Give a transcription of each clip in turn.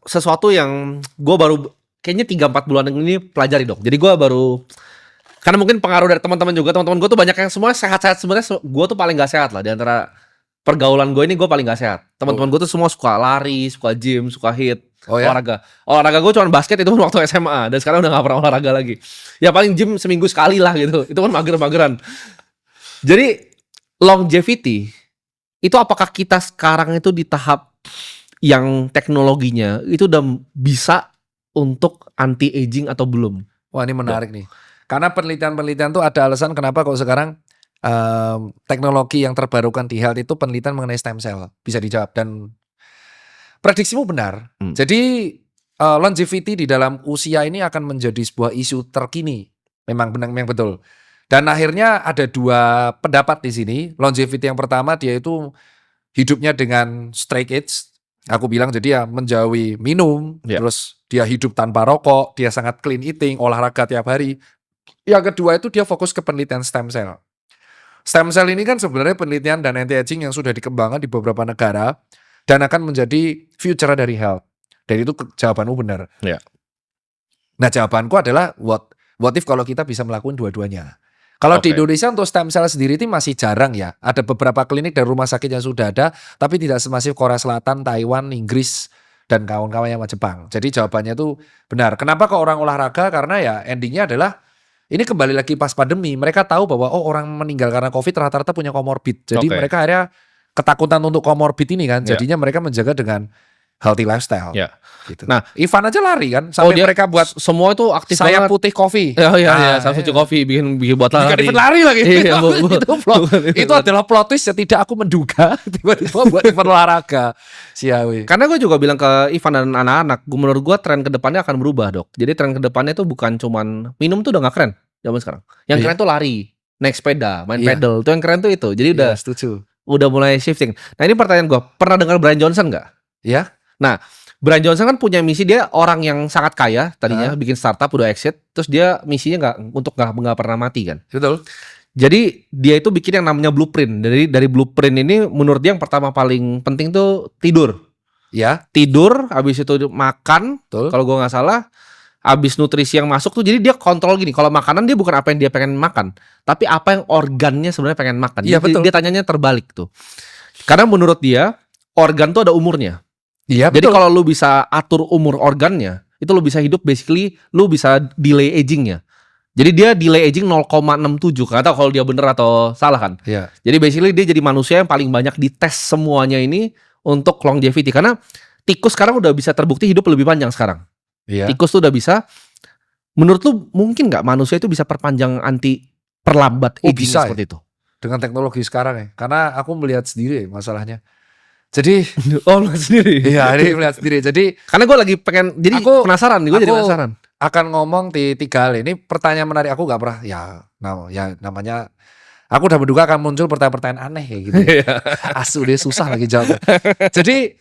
sesuatu yang gue baru kayaknya 3-4 bulan ini pelajari dong. Jadi gue baru, karena mungkin pengaruh dari teman-teman juga. Teman-teman gue tuh banyak yang semua sehat-sehat. Sebenarnya gue tuh paling gak sehat lah di antara pergaulan gue ini. Gue paling gak sehat. Teman-teman gue tuh semua suka lari, suka gym, suka hit, ya? olahraga gue cuma basket, itu pun waktu SMA, dan sekarang udah gak pernah olahraga lagi. Ya paling gym seminggu sekali lah gitu. Itu pun mager-mageran. Jadi longevity itu, apakah kita sekarang itu di tahap yang teknologinya itu udah bisa untuk anti aging atau belum? Wah, ini menarik nih. Karena penelitian-penelitian tuh ada alasan kenapa kok sekarang teknologi yang terbarukan di health itu penelitian mengenai stem cell. Bisa dijawab, dan prediksimu benar. Jadi longevity di dalam usia ini akan menjadi sebuah isu terkini. Memang benar, memang betul. Dan akhirnya ada dua pendapat di sini. Longevity yang pertama, dia itu hidupnya dengan straight edge. Aku bilang jadi ya menjauhi minum, terus dia hidup tanpa rokok, dia sangat clean eating, olahraga tiap hari. Yang kedua itu dia fokus ke penelitian stem cell. Stem cell ini kan sebenarnya penelitian dan anti-aging yang sudah dikembangkan di beberapa negara dan akan menjadi future dari health. Dan itu jawabanmu benar. Nah, jawabanku adalah what if kalau kita bisa melakukan dua-duanya. Kalau di Indonesia untuk stem cell sendiri itu masih jarang ya. Ada beberapa klinik dan rumah sakit yang sudah ada, tapi tidak semasif Korea Selatan, Taiwan, Inggris, dan kawan-kawannya sama Jepang. Jadi jawabannya itu benar. Kenapa kok orang olahraga? Karena ya endingnya adalah, ini kembali lagi pas pandemi, mereka tahu bahwa orang meninggal karena COVID rata-rata punya komorbid. Jadi mereka akhirnya ketakutan untuk komorbid ini kan. Jadinya mereka menjaga dengan healthy lifestyle. Gitu. Nah, Ivan aja lari kan, sampai mereka buat semua itu aktif saya banget. putih coffee. Iya, saya suci coffee bikin buat lari. Bikin lari lagi. Iya, itu adalah plot twist yang tidak aku menduga. Tiba-tiba buat event olahraga. Siawi. Karena gue juga bilang ke Ivan dan anak-anak, menurut gue tren kedepannya akan berubah, Dok. Jadi tren kedepannya itu bukan cuman minum tuh udah gak keren zaman sekarang. Yang keren tuh lari, naik sepeda, main pedal. Itu yang keren tuh itu. Jadi udah mulai shifting. Nah, ini pertanyaan gue, pernah dengar Brian Johnson gak? Iya. Nah, Brian Johnson kan punya misi, dia orang yang sangat kaya tadinya, bikin startup udah exit, terus dia misinya nggak pernah mati kan. Betul. Jadi dia itu bikin yang namanya blueprint. Dari blueprint ini menurut dia yang pertama paling penting tuh tidur. Ya. Tidur, habis itu makan. Kalau gue nggak salah, habis nutrisi yang masuk tuh, jadi dia kontrol gini. Kalau makanan dia bukan apa yang dia pengen makan, tapi apa yang organnya sebenarnya pengen makan. Iya, betul. Dia tanyanya terbalik tuh. Karena menurut dia organ tuh ada umurnya. Iya, jadi kalau lu bisa atur umur organnya, itu lu bisa hidup, basically lu bisa delay agingnya. Jadi dia delay aging 0,67. Gak tau kalau dia bener atau salah kan. Iya. Jadi basically dia jadi manusia yang paling banyak dites semuanya ini untuk longevity. Karena tikus sekarang udah bisa terbukti hidup lebih panjang sekarang. Iya. Tikus tuh udah bisa. Menurut lu mungkin gak manusia itu bisa perpanjang perlambat aging bisa seperti itu? Dengan teknologi sekarang ya. Karena aku melihat sendiri masalahnya. Jadi melihat sendiri. Iya, ini melihat sendiri. Jadi karena gue lagi pengen, jadi aku penasaran. Gue jadi penasaran. Akan ngomong di 3 hal ini. Pertanyaan menarik, aku gak pernah namanya, aku udah menduga akan muncul pertanyaan-pertanyaan aneh kayak gitu. Asu dia susah lagi jawab. Jadi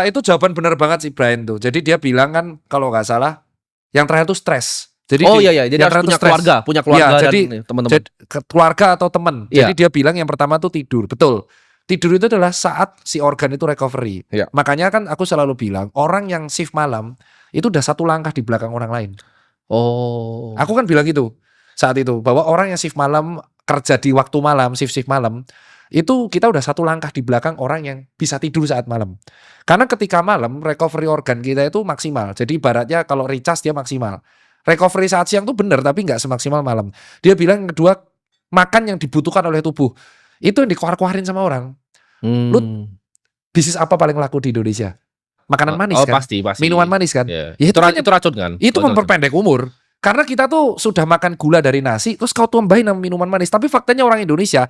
itu jawaban benar banget sih Brian tuh. Jadi dia bilang kan kalau gak salah, yang terakhir tuh stres. Jadi jadi harus punya keluarga ya, jadi teman-teman. Keluarga atau teman. Jadi dia bilang yang pertama tuh tidur. Betul. Tidur itu adalah saat si organ itu recovery. Makanya kan aku selalu bilang, orang yang shift malam itu udah 1 langkah di belakang orang lain. Aku kan bilang gitu saat itu, bahwa orang yang shift malam, kerja di waktu malam, shift malam, itu kita udah 1 langkah di belakang orang yang bisa tidur saat malam. Karena ketika malam, recovery organ kita itu maksimal. Jadi ibaratnya kalau recharge dia maksimal. Recovery saat siang tuh bener, tapi nggak semaksimal malam. Dia bilang yang kedua, makan yang dibutuhkan oleh tubuh. Itu yang dikeluarin sama orang. Lu bisnis apa paling laku di Indonesia? Makanan manis kan? Pasti. Minuman manis kan? Ya, itu racun kan? Itu memperpendek umur. Karena kita tuh sudah makan gula dari nasi, terus kau tambahin sama minuman manis. Tapi faktanya orang Indonesia,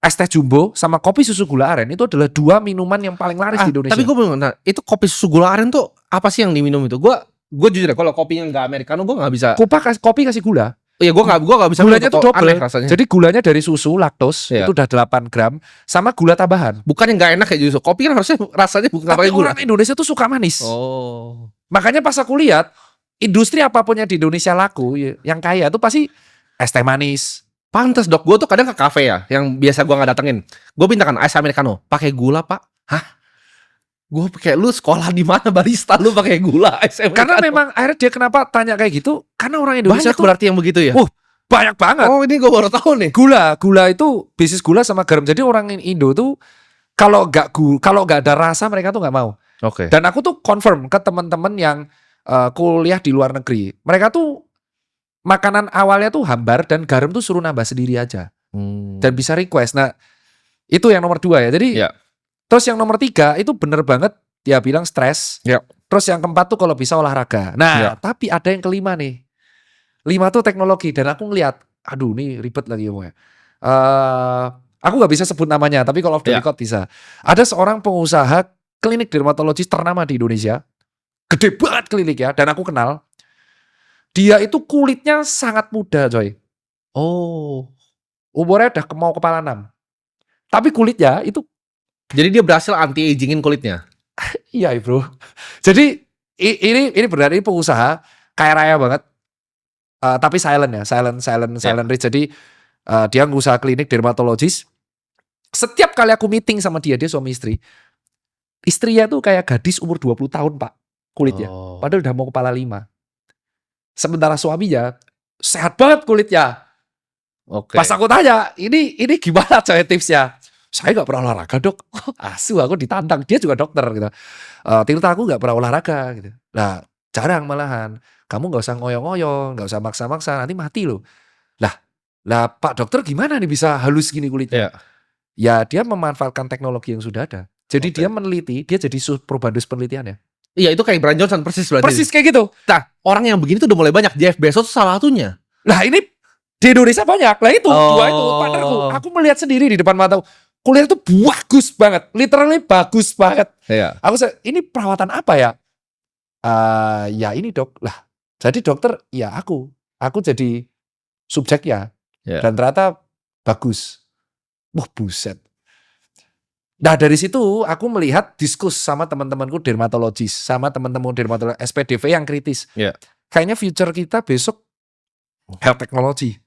es teh jumbo sama kopi susu gula aren itu adalah 2 minuman yang paling laris di Indonesia. Tapi gue bingung, itu kopi susu gula aren tuh apa sih yang diminum itu? Gue jujur ya, kalau kopinya nggak americano gue nggak bisa. Kopi kasih gula. Iya, gue nggak bisa. Gulanya tuh double rasanya. Jadi gulanya dari susu laktos itu udah 8 gram sama gula tambahan. Bukan yang nggak enak kayak susu. Kopi kan harusnya rasanya bukan pakai gula. Orang Indonesia tuh suka manis. Makanya pas aku lihat industri apapun yang di Indonesia laku, yang kaya tuh pasti es teh manis. Pantes Dok, gue tuh kadang ke kafe ya, yang biasa gue nggak datengin. Gue minta kan es americano, pakai gula Pak. Hah? Gue kayak lu sekolah di mana barista lu pakai gula es Karena americano. memang akhirnya dia kenapa tanya kayak gitu? Karena orang Indonesia Banyak tuh berarti yang begitu ya. Wah, banyak banget. Oh ini gue baru tahu nih. Gula itu bisnis gula sama garam. Jadi orang Indo tuh kalau nggak ada rasa mereka tuh nggak mau. Oke. Dan aku tuh confirm ke teman-teman yang kuliah di luar negeri, mereka tuh makanan awalnya tuh hambar dan garam tuh suruh nambah sendiri aja dan bisa request. Nah itu yang nomor 2 ya. Jadi Ya. terus yang nomor 3 itu bener banget dia bilang stres. Ya. Terus yang keempat tuh kalau bisa olahraga. Nah Ya. tapi ada yang kelima nih. 5 tuh teknologi dan aku ngeliat, aduh nih ribet lagi ngomongnya. Aku nggak bisa sebut namanya, tapi kalau off the Ya. record bisa. Ada seorang pengusaha klinik dermatologis ternama di Indonesia, gede banget kliniknya, dan aku kenal. Dia itu kulitnya sangat muda, coy. Oh. Umurnya udah mau kepala 6. Tapi kulitnya itu, Jadi dia berhasil anti agingin kulitnya. iya bro. Jadi ini berarti pengusaha kaya raya banget. Tapi silent ya, silent rich. Jadi dia ngusaha klinik dermatologis. Setiap kali aku meeting sama dia suami istri. Istrinya tuh kayak gadis umur 20 tahun, Pak, kulitnya. Oh. Padahal udah mau kepala 5. Sementara suaminya sehat banget kulitnya. Oke. Pas aku tanya, ini gimana coy tipsnya? Saya nggak pernah olahraga, Dok. Asu, aku ditantang. Dia juga dokter gitu. Tirta aku nggak pernah olahraga gitu. Nah, jarang malahan. Kamu nggak usah ngoyo-ngoyo, nggak usah maksa-maksa, nanti mati loh. Lah Pak dokter gimana nih bisa halus gini kulitnya? Ya. Ya dia memanfaatkan teknologi yang sudah ada. Jadi Oke. dia meneliti, dia jadi probandus penelitiannya. Iya itu kayak Brian Johnson persis berarti. Persis kayak gitu. Nah, orang yang begini tuh udah mulai banyak. Jeff Bezos salah satunya. Lah ini di Indonesia banyak. Lah itu, Oh. dua itu partnerku. Aku melihat sendiri di depan mata. Kuliah itu bagus banget. Literally bagus banget. Iya. Aku ini perawatan apa ya? Ya ini dok. Lah jadi dokter ya aku jadi subjeknya. Ya. Dan ternyata bagus. Wah buset. Nah dari situ aku melihat diskus sama teman-temanku dermatologis, sama teman-teman dermatolog SPDV yang kritis. Ya. Kayaknya future kita besok health technology,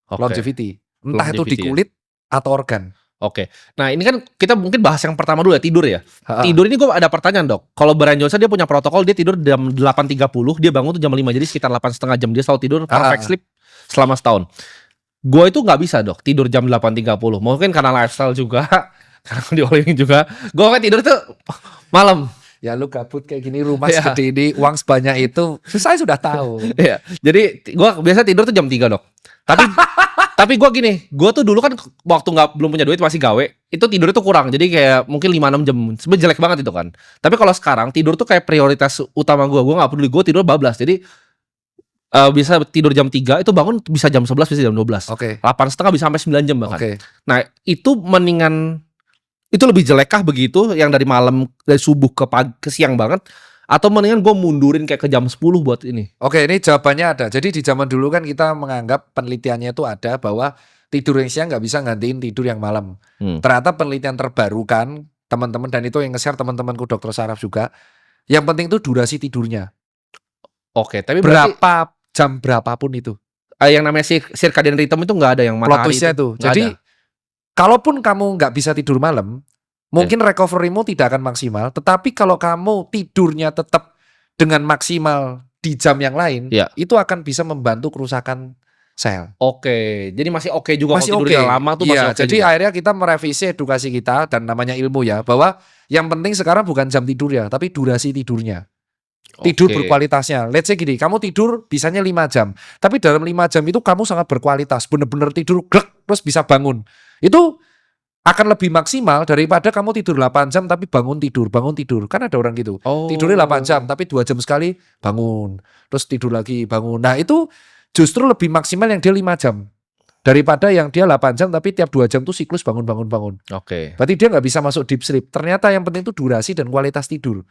Oke. longevity. Entah itu di Longevity, ya. kulit atau organ. Oke. Nah ini kan kita mungkin bahas yang pertama dulu ya, tidur ya. Ha-ha. Tidur ini gue ada pertanyaan dok. Kalau Brian Johnson dia punya protokol, dia tidur jam 8.30, dia bangun tuh jam 5, jadi sekitar 8,5 jam. Dia selalu tidur perfect sleep selama setahun. Gue itu nggak bisa dok, tidur jam 8.30. Mungkin karena lifestyle juga, karena di living juga. Gue kan tidur tuh malam. Ya lu gabut kayak gini, rumah Ya. segede ini, uang sebanyak itu, saya sudah tahu. Iya. Jadi gue biasa tidur tuh jam 3 dok. Tapi gue gini, gue tuh dulu kan waktu belum punya duit masih gawe, itu tidurnya tuh kurang. Jadi kayak mungkin 5-6 jam. Sebenarnya jelek banget itu kan. Tapi kalau sekarang tidur tuh kayak prioritas utama gue. Gue nggak peduli, gue tidur bablas. Jadi bisa tidur jam 3, itu bangun bisa jam 11, bisa jam 12. Oke. 8,5 bisa sampai 9 jam bahkan. Oke. Nah itu mendingan, itu lebih jelekkah begitu yang dari malam, dari subuh ke pagi, ke siang banget, atau mendingan gue mundurin kayak ke jam 10 buat ini? Oke, ini jawabannya ada. Jadi di zaman dulu kan kita menganggap penelitiannya itu ada bahwa tidur yang siang nggak bisa gantiin tidur yang malam. Ternyata penelitian terbaru kan teman-teman, dan itu yang nge-share teman-temanku dokter saraf juga. Yang penting itu durasi tidurnya. Oke, tapi berarti Jam berapapun itu. yang namanya circadian rhythm itu nggak ada yang Plot matahari twist-nya itu. Nggak Jadi ada. kalaupun kamu nggak bisa tidur malam, mungkin recovery-mu tidak akan maksimal. Tetapi kalau kamu tidurnya tetap dengan maksimal di jam yang lain, Ya. itu akan bisa membantu kerusakan sel. Oke, jadi masih oke juga Masih kalau oke. tidurnya lama tuh masih Iya, oke jadi juga. akhirnya kita merevisi edukasi kita dan namanya ilmu ya, bahwa yang penting sekarang bukan jam tidur ya, tapi durasi tidurnya. Tidur Oke. berkualitasnya. Let's say gini, kamu tidur bisanya 5 jam. Tapi dalam 5 jam itu kamu sangat berkualitas. Bener-bener tidur glek, terus bisa bangun. Itu akan lebih maksimal daripada kamu tidur 8 jam tapi bangun tidur. Kan ada orang gitu. Oh. Tidurnya 8 jam tapi 2 jam sekali bangun. Terus tidur lagi bangun. Nah itu justru lebih maksimal yang dia 5 jam. Daripada yang dia 8 jam tapi tiap 2 jam tuh siklus bangun. Oke. Berarti dia nggak bisa masuk deep sleep. Ternyata yang penting itu durasi dan kualitas tidur.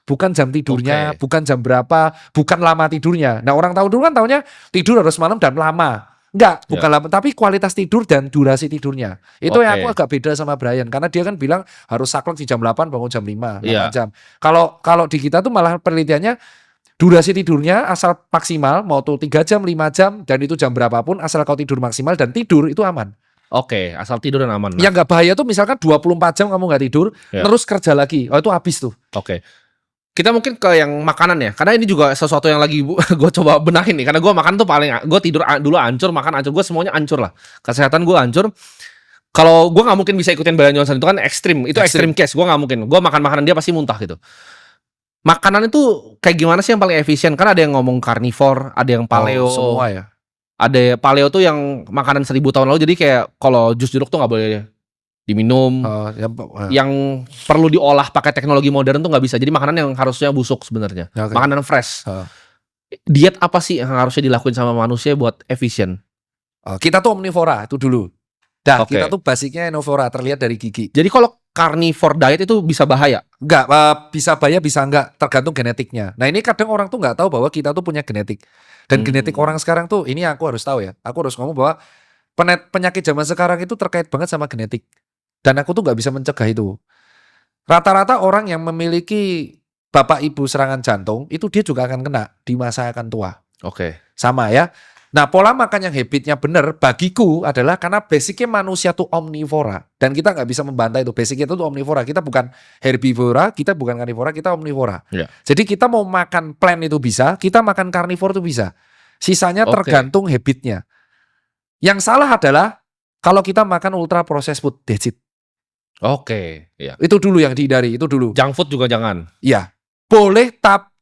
Bukan jam tidurnya, Oke. bukan jam berapa, bukan lama tidurnya. Nah orang tahu dulu kan taunya tidur harus malam dan lama. Enggak, bukan lama, tapi kualitas tidur dan durasi tidurnya. Itu yang Oke. aku agak beda sama Brian. Karena dia kan bilang harus saklek di jam 8, bangun jam 5, 8 Iya. jam. Kalau di kita tuh malah penelitiannya durasi tidurnya asal maksimal, mau tuh 3 jam, 5 jam, dan itu jam berapapun, asal kau tidur maksimal dan tidur itu aman. Oke, asal tidur dan aman. Nah, Yang nggak bahaya tuh misalkan 24 jam kamu nggak tidur, Ya. terus kerja lagi. Oh itu habis tuh. Oke. Kita mungkin ke yang makanan ya, karena ini juga sesuatu yang lagi gue coba benahin nih. Karena gue makan tuh gue tidur dulu hancur, makan hancur, gue semuanya hancur lah. Kesehatan gue hancur. Kalau gue nggak mungkin bisa ikutin Brian Johnson, itu kan ekstrim, itu ekstrim case. Gue nggak mungkin. Gue makan makanan dia pasti muntah gitu. Makanan itu kayak gimana sih yang paling efisien? Karena ada yang ngomong carnivore, ada yang paleo, Semua ya. ada paleo tuh yang makanan 1000 tahun lalu. Jadi kayak kalau jus jeruk tuh nggak boleh diminum. Yang perlu diolah pakai teknologi modern tuh nggak bisa. Jadi makanan yang harusnya busuk sebenarnya. Okay. Makanan fresh. Diet apa sih yang harusnya dilakuin sama manusia buat efisien? Kita tuh omnivora itu dulu. Dah, Oke. kita tuh basicnya omnivora, terlihat dari gigi. Jadi kalau carnivore diet itu bisa bahaya? Enggak, bisa bahaya bisa enggak, tergantung genetiknya. Nah ini kadang orang tuh nggak tahu bahwa kita tuh punya genetik. Dan genetik orang sekarang tuh, ini aku harus tahu ya. Aku harus ngomong bahwa penyakit zaman sekarang itu terkait banget sama genetik. Dan aku tuh nggak bisa mencegah itu. Rata-rata orang yang memiliki bapak ibu serangan jantung, itu dia juga akan kena di masa akan tua. Oke. Sama ya. Nah pola makan yang habitnya benar bagiku adalah karena basicnya manusia tuh omnivora. Dan kita nggak bisa membantah itu. Basicnya itu tuh omnivora. Kita bukan herbivora, kita bukan karnivora, kita omnivora. Ya. Jadi kita mau makan plant itu bisa, kita makan karnivor itu bisa. Sisanya tergantung habitnya. Yang salah adalah kalau kita makan ultra processed food, that's it. Oke. Ya. Itu dulu yang dihindari, itu dulu. Junk food juga jangan. Iya. Boleh,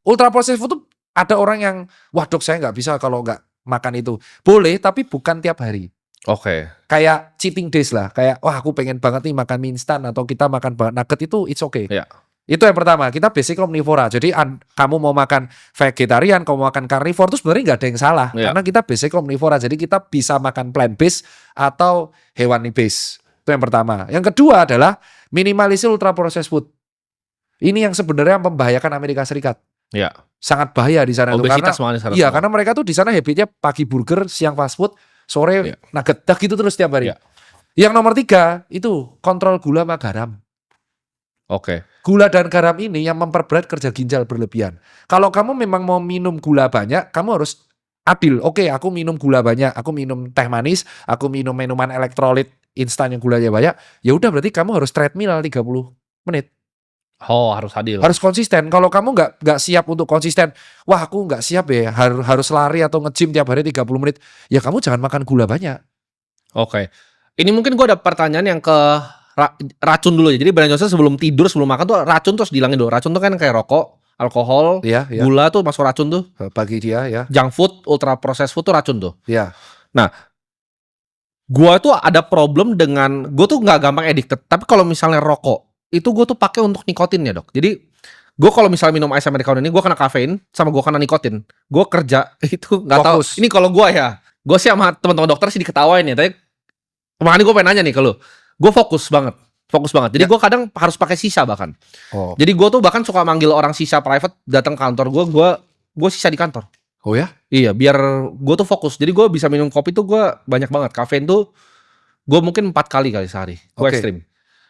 ultra processed food tuh ada orang yang, wah dok saya nggak bisa kalau nggak makan itu. Boleh, tapi bukan tiap hari. Oke. Kayak cheating days lah. Kayak, wah aku pengen banget nih makan mie instan atau kita makan nugget itu, it's okay. Ya. Itu yang pertama, kita basic omnivora. Jadi kamu mau makan vegetarian, kamu mau makan carnivore itu sebenarnya nggak ada yang salah. Ya. Karena kita basic omnivora. Jadi kita bisa makan plant based atau hewani based. Itu yang pertama. Yang kedua adalah minimalisir ultra processed food. Ini yang sebenarnya membahayakan Amerika Serikat. Ya. Sangat bahaya di sana. Obesitas Karena, iya, karena mereka tuh di sana habitnya pagi burger, siang fast food, sore nugget, dah gitu terus tiap hari. Ya. Yang nomor 3 itu kontrol gula sama garam. Oke. Gula dan garam ini yang memperberat kerja ginjal berlebihan. Kalau kamu memang mau minum gula banyak, kamu harus adil. Oke, aku minum gula banyak, aku minum teh manis, aku minum minuman elektrolit instan yang gulanya banyak. Ya udah berarti kamu harus treadmill 30 menit. Oh, harus adil. Harus konsisten. Kalau kamu nggak siap untuk konsisten, wah aku nggak siap ya, harus lari atau nge-gym tiap hari 30 menit. Ya kamu jangan makan gula banyak. Oke. Ini mungkin gue ada pertanyaan yang ke racun dulu ya. Jadi Brian Johnson sebelum tidur, sebelum makan tuh racun terus dihilangin dulu. Racun tuh kan kayak rokok, alkohol, gula tuh masuk racun tuh. Bagi dia ya. Junk food, ultra processed food tuh racun tuh. Ya. Nah, gua tuh ada problem dengan, gue tuh nggak gampang addicted. Tapi kalau misalnya rokok, itu gue tuh pakai untuk nikotinnya dok. Jadi gue kalau misalnya minum ice americano ini, gue kena kafein sama gue kena nikotin. Gue kerja itu nggak tahu. Ini kalau gue ya, gue sih sama teman-teman dokter sih diketawain ya. Tapi makanya gue pengen nanya nih ke lu. Gue fokus banget. Jadi gue kadang harus pakai sisa bahkan. Jadi gue tuh bahkan suka manggil orang sisa private datang kantor gue sisa di kantor. Oh ya? Iya, biar gue tuh fokus. Jadi gue bisa minum kopi tuh gue banyak banget. Kafein tuh gue mungkin 4 kali sehari. Gue ekstrim.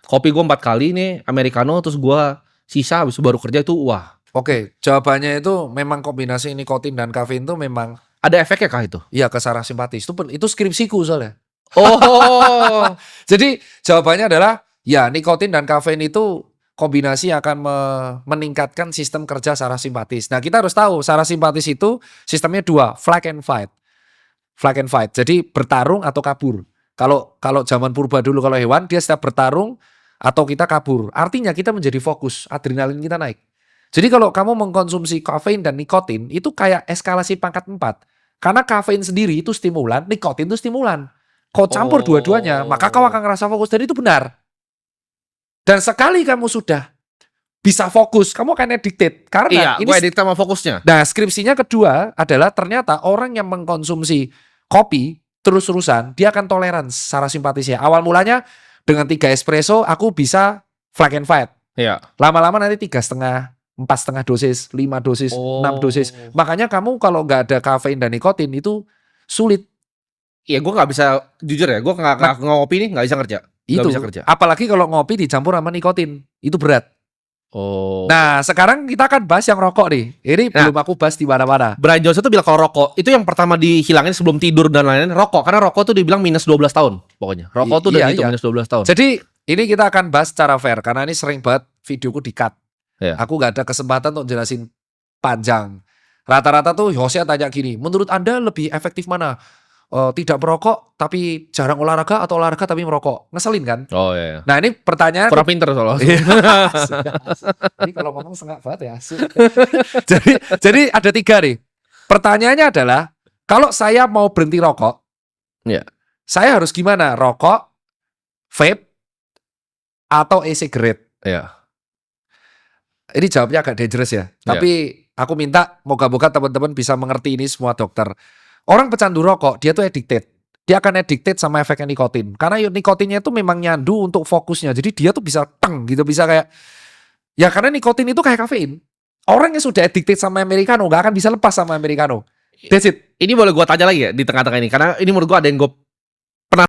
Kopi gue 4 kali nih, americano, terus gue sisa habis baru kerja itu wah. Oke, jawabannya itu memang kombinasi nikotin dan kafein itu memang ada efeknya kah itu? Iya, ke saraf simpatis. Itu skripsiku soalnya. Oh. Jadi jawabannya adalah ya nikotin dan kafein itu kombinasi akan meningkatkan sistem kerja saraf simpatis. Nah, kita harus tahu saraf simpatis itu sistemnya 2, flight and fight. Flight and fight. Jadi bertarung atau kabur. Kalau zaman purba dulu kalau hewan dia setiap bertarung atau kita kabur. Artinya kita menjadi fokus, adrenalin kita naik. Jadi kalau kamu mengkonsumsi kafein dan nikotin itu kayak eskalasi pangkat 4. Karena kafein sendiri itu stimulan, nikotin itu stimulan. Kau campur dua-duanya, maka kau akan ngerasa fokus. Dan itu benar. Dan sekali kamu sudah bisa fokus, kamu akan addicted. Karena ini gue addicted sama fokusnya. Nah, skripsinya kedua adalah ternyata orang yang mengkonsumsi kopi terus-terusan, dia akan toleran saraf simpatisnya. Awal mulanya dengan 3 espresso, aku bisa flag and fight. Iya. Lama-lama nanti 3,5, 4,5 dosis, 5 dosis, 6 dosis. Makanya kamu kalau nggak ada kafein dan nikotin itu sulit. Iya, gue nggak bisa, jujur ya, gue nggak ngopi nih nggak bisa kerja. Itu, bisa kerja. Apalagi kalau ngopi dicampur sama nikotin, itu berat. Oh. Nah, sekarang kita akan bahas yang rokok nih. Ini Nah. belum aku bahas di mana-mana. Brian Johnson tuh bilang kalau rokok itu yang pertama dihilangin sebelum tidur dan lain-lain rokok, karena rokok tuh dibilang minus 12 tahun pokoknya. Rokok tuh udah Iya, gitu iya. minus 12 tahun. Jadi ini kita akan bahas secara fair karena ini sering banget videoku di-cut. Iya. Aku nggak ada kesempatan untuk jelasin panjang. Rata-rata tuh hostnya tanya gini, menurut Anda lebih efektif mana? Tidak merokok tapi jarang olahraga atau olahraga tapi merokok? Ngeselin kan? Oh iya. Nah ini pertanyaan Kurang pinter soalnya. Iya. Ini kalau ngomong sengak banget ya. jadi ada 3 nih. Pertanyaannya adalah, kalau saya mau berhenti rokok, Iya. saya harus gimana? Rokok, vape, atau e-cigarette? Iya. Ini jawabnya agak dangerous ya. Tapi aku minta moga-moga teman-teman bisa mengerti ini semua dokter. Orang pecandu rokok, dia tuh addicted. Dia akan addicted sama efeknya nikotin. Karena nikotinnya itu memang nyandu untuk fokusnya. Jadi dia tuh bisa teng gitu, bisa kayak, ya karena nikotin itu kayak kafein. Orang yang sudah addicted sama Americano gak akan bisa lepas sama Americano. That's it. Ini boleh gua tanya lagi ya di tengah-tengah ini, karena ini menurut gua ada yang gue